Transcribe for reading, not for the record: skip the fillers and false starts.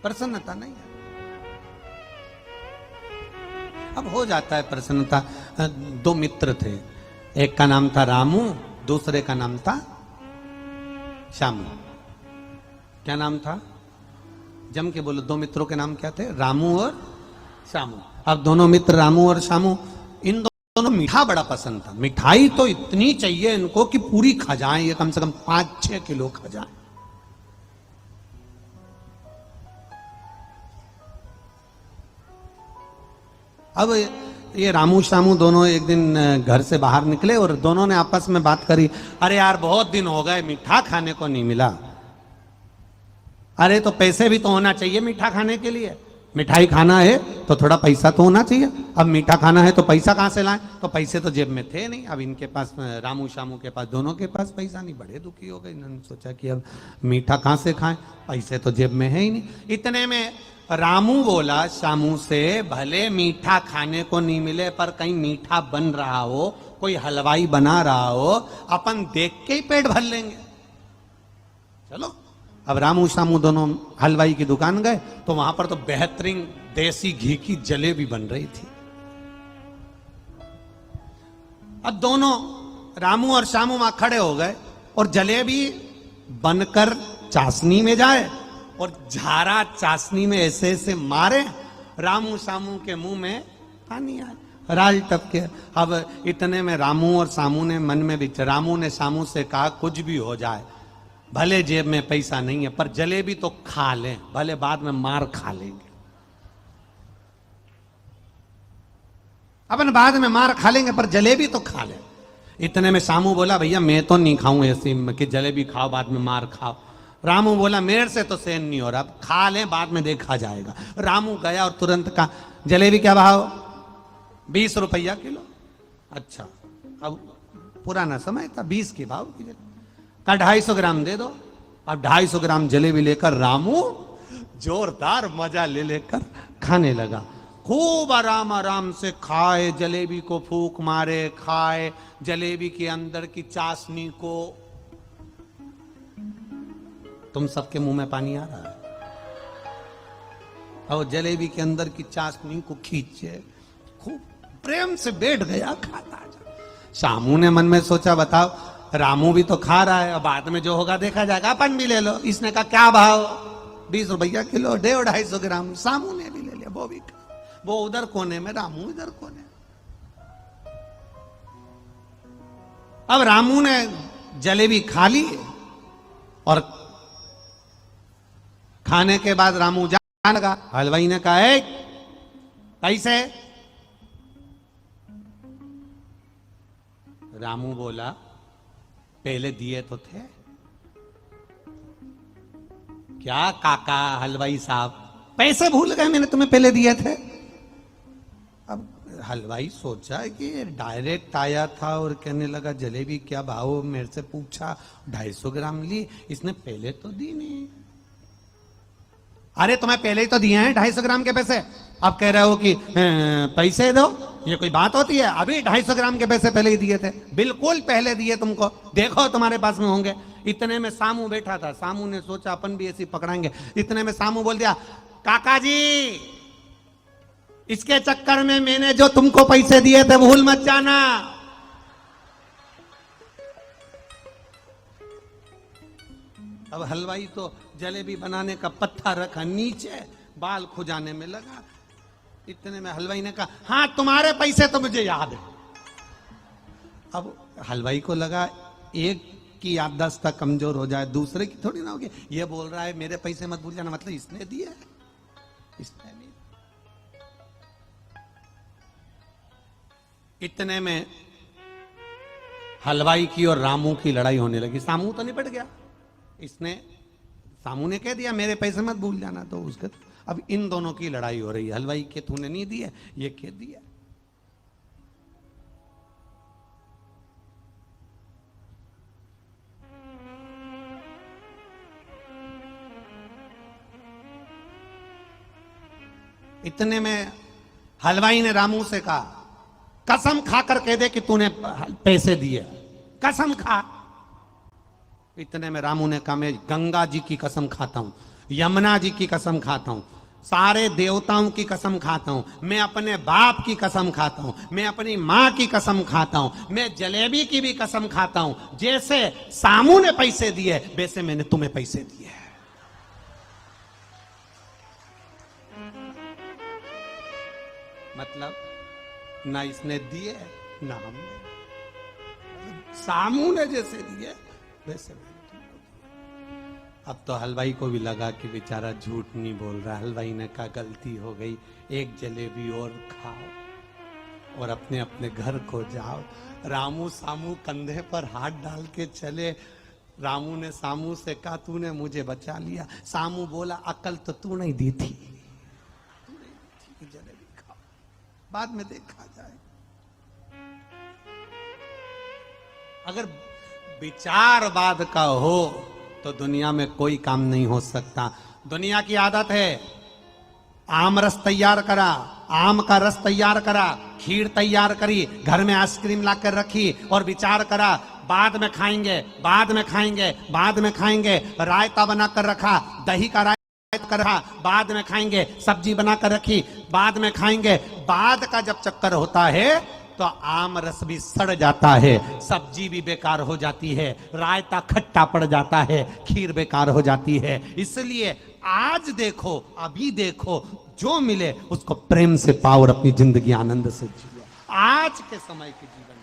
प्रसन्नता नहीं है। अब हो जाता है प्रसन्नता। दो मित्र थे, एक का नाम था रामू, दूसरे का नाम था श्यामू। क्या नाम था? जम के बोलो, दो मित्रों के नाम क्या थे? रामू और श्यामू। अब दोनों मित्र रामू और श्यामू, इन दोनों मीठा बड़ा पसंद था। मिठाई तो इतनी चाहिए इनको कि पूरी खा जाएं, ये कम से कम 5-6 किलो खा जाएं। अब ये रामू श्यामू दोनों एक दिन घर से बाहर निकले और दोनों ने आपस में बात करी, अरे यार बहुत दिन हो गए मीठा खाने को नहीं मिला। अरे तो पैसे भी तो होना चाहिए मीठा खाने के लिए, मिठाई खाना है तो थोड़ा पैसा तो होना चाहिए। अब मीठा खाना है तो पैसा कहां से लाएं? तो पैसे तो जेब में थे नहीं। अब इनके पास, रामू श्यामू के पास, दोनों के पास पैसा नहीं। बड़े दुखी हो गए। इन्होंने सोचा कि अब मीठा कहां से खाएं, पैसे तो जेब में है ही नहीं। इतने में रामू बोला श्यामू से, भले मीठा खाने को नहीं मिले पर कहीं मीठा बन रहा हो, कोई हलवाई बना रहा हो, अपन देख के ही पेट भर लेंगे। चलो। अब रामू श्यामू दोनों हलवाई की दुकान गए तो वहां पर तो बेहतरीन देसी घी की जलेबी बन रही थी। अब दोनों रामू और श्यामू वहां खड़े हो गए और जलेबी बनकर चाशनी में जाए और झारा चाशनी में ऐसे ऐसे मारे, रामू श्यामू के मुंह में पानी आए, राल टपके। अब इतने में रामू और श्यामू ने मन में भी, रामू ने श्यामू से कहा, कुछ भी हो जाए, भले जेब में पैसा नहीं है पर जलेबी तो खा लें, भले बाद में मार खा लेंगे। अपन बाद में मार खा लेंगे पर जलेबी तो खा लें। इतने में श्यामू बोला, भैया मैं तो नहीं खाऊं ऐसी कि जलेबी खाओ बाद में मार खाओ। रामू बोला, मेरे से तो सहन नहीं हो रहा, अब खा लें बाद में देखा जाएगा। रामू गया और तुरंत कहा, जलेबी क्या भाव? 20 रुपया किलो। अच्छा, अब पुराना समय था, 20 के भाव की जलेबी। का 250 ग्राम दे दो। अब 250 ग्राम जलेबी लेकर रामू जोरदार मजा ले लेकर खाने लगा। खूब आराम आराम से खाए, जलेबी को फूंक मारे, खाए जलेबी के अंदर की चाशनी को। तुम सबके मुंह में पानी आ रहा है। और जलेबी के अंदर की चाशनी को खींचे, खूब प्रेम से बैठ गया खाता जा। श्यामू ने मन में सोचा, बताओ रामू भी तो खा रहा है, अब बाद में जो होगा देखा जाएगा, अपन भी ले लो। इसने कहा क्या भाव? 20 रुपया किलो, 250 ग्राम। श्यामू ने भी ले लिया, वो भी खा। वो उधर कोने में, रामू इधर कोने। अब रामू ने जलेबी खा ली और खाने के बाद रामू जाने लगा। हलवाई ने कहा, पैसे? रामू बोला, पहले दिए तो थे। क्या काका हलवाई साहब, पैसे भूल गए? मैंने तुम्हें पहले दिए थे। अब हलवाई सोचा कि डायरेक्ट आया था और कहने लगा, जलेबी क्या भाव? मेरे से पूछा, 250 ग्राम ली, इसने पहले तो दी नहीं। अरे तुम्हें पहले ही तो दिए हैं 250 ग्राम के पैसे, अब कह रहे हो कि पैसे दो? ये कोई बात होती है? अभी 250 ग्राम के पैसे पहले ही दिए थे। बिल्कुल पहले दिए तुमको, देखो तुम्हारे पास में होंगे। इतने में श्यामू बैठा था। श्यामू ने सोचा अपन भी ऐसी पकड़ाएंगे। इतने में श्यामू बोल दिया, काका जी इसके चक्कर में मैंने जो तुमको पैसे दिए थे भूल मत जाना। अब हलवाई तो जलेबी बनाने का पत्थर रखा नीचे, बाल खुजाने में लगा। इतने में हलवाई ने कहा, हाँ तुम्हारे पैसे तो मुझे याद है। अब हलवाई को लगा एक की याददाश्त कमजोर हो जाए, दूसरे की थोड़ी ना होगी। ये बोल रहा है मेरे पैसे मत भूल जाना, मतलब इसने दिए, इसने नहीं। इतने में हलवाई की और रामू की लड़ाई होने लगी। श्यामू तो निपट गया, इसने, श्यामू ने कह दिया मेरे पैसे मत भूल जाना, तो उसके अब इन दोनों की लड़ाई हो रही है। हलवाई के तूने नहीं दिए, ये कह दिया। इतने में हलवाई ने रामू से कहा, कसम खाकर कह दे कि तूने पैसे दिए, कसम खा। इतने में रामू ने कहा, मैं गंगा जी की कसम खाता हूं, यमुना जी की कसम खाता हूं, सारे देवताओं की कसम खाता हूं, मैं अपने बाप की कसम खाता हूं, मैं अपनी मां की कसम खाता हूं, मैं जलेबी की भी कसम खाता हूं, जैसे सामू ने पैसे दिए वैसे मैंने तुम्हें पैसे दिए। मतलब ना इसने दिए ना हमने, सामू ने जैसे दिए वैसे मैंने तुमको दिए। अब तो हलवाई को भी लगा कि बेचारा झूठ नहीं बोल रहा। हलवाई ने कहा गलती हो गई, एक जलेबी और खाओ और अपने अपने घर को जाओ। रामू सामू कंधे पर हाथ डाल के चले। रामू ने सामू से कहा तूने मुझे बचा लिया। सामू बोला अकल तो तू नहीं दी थी, जलेबी खाओ बाद में देखा जाए। अगर विचारवाद का हो तो दुनिया में कोई काम नहीं हो सकता। दुनिया की आदत है आम रस तैयार करा, आम का रस तैयार करा, खीर तैयार करी, घर में आइसक्रीम लाकर रखी और विचार करा बाद में खाएंगे, बाद में खाएंगे, बाद में खाएंगे। रायता बनाकर रखा, दही का रायता कर रखा, बाद में खाएंगे। सब्जी बनाकर रखी, बाद में खाएंगे। बाद का जब चक्कर होता है तो आम रस भी सड़ जाता है, सब्जी भी बेकार हो जाती है, रायता खट्टा पड़ जाता है, खीर बेकार हो जाती है। इसलिए आज देखो, अभी देखो, जो मिले उसको प्रेम से पाओ और अपनी जिंदगी आनंद से जियो। आज के समय के जीवन